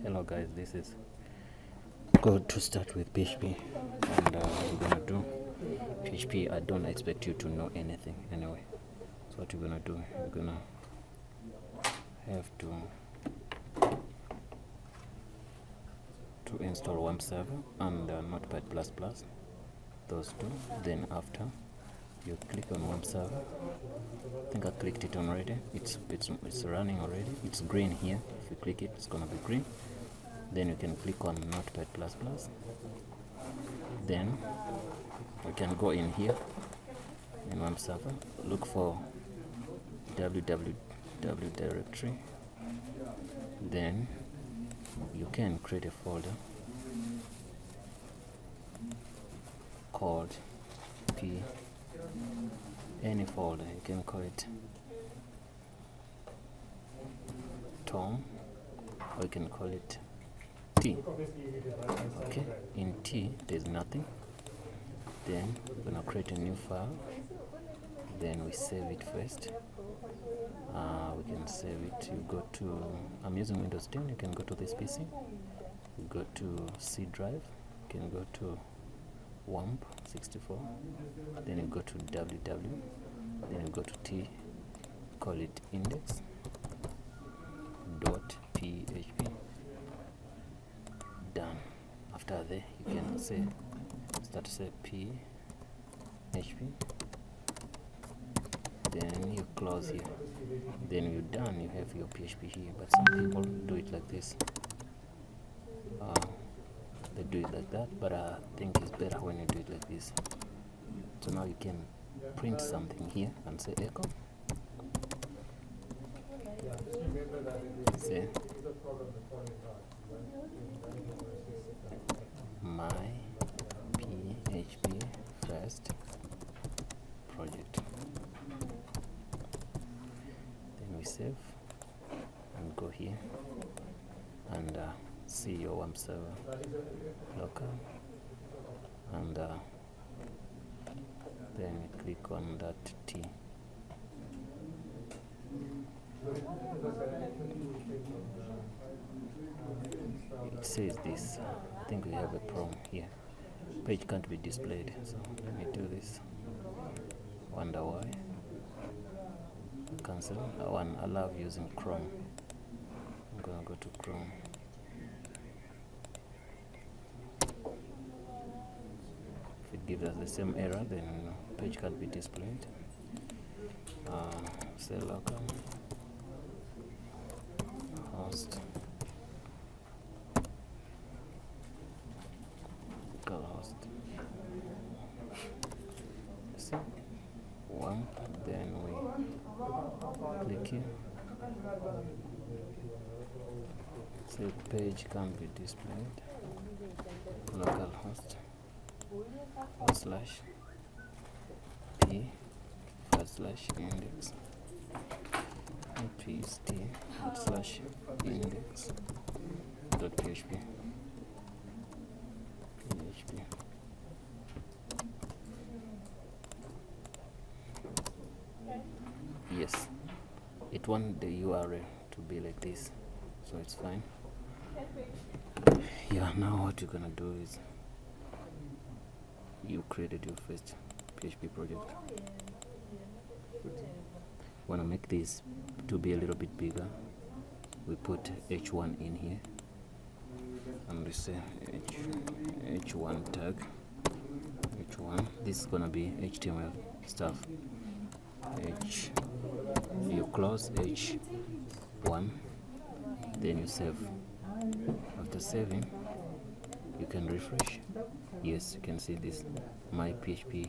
Hello guys, this is Code to Start with PHP, and we're gonna do PHP. I don't expect you to know anything anyway. So what we're gonna do, we're gonna have to install WAMP server and Notepad++, those two. Then after you click on WAMP server, I think I clicked it already. It's running already. It's green here. If you click it, it's gonna be green. Then you can click on Notepad++. Then we can go in here in WAMP server, look for www directory. Then you can create a folder called any folder. You can call it Tom, or you can call it T. Okay, in T there's nothing. Then we're gonna create a new file. Then we save it first. We can save it. You go to, I'm using Windows 10. You can go to this PC. You go to C drive. You can go to WAMP 64. Then you go to www. Then you go to T. Call it index.php. Done. After that, you can say start to say PHP. Then you close here. Then you're done. You have your PHP here. But some people do it like this. They do it like that, but I think it's better when you do it like this. So now you can print something here and say echo. Say my PHP first project. Then we save and go here and see your WAMP server local, and then you click on that T. It says this. I think we have a problem here. Page can't be displayed, so let me do this. Wonder why. Cancel. I love using Chrome. I'm gonna go to Chrome. If it gives us the same error, then page can't be displayed. Say local host localhost. See WAMP. Then we click here. Say page can be displayed. Localhost /p/index pst/index.php. Yes, it wants the URL to be like this, so it's fine. Yeah, now what you're gonna do is you created your first PHP project. Want to make this to be a little bit bigger, we put h1 in here, and we say h1 tag h1. This is gonna be HTML stuff. You close h1, then you save. After saving, you can refresh. Yes, you can see this, my PHP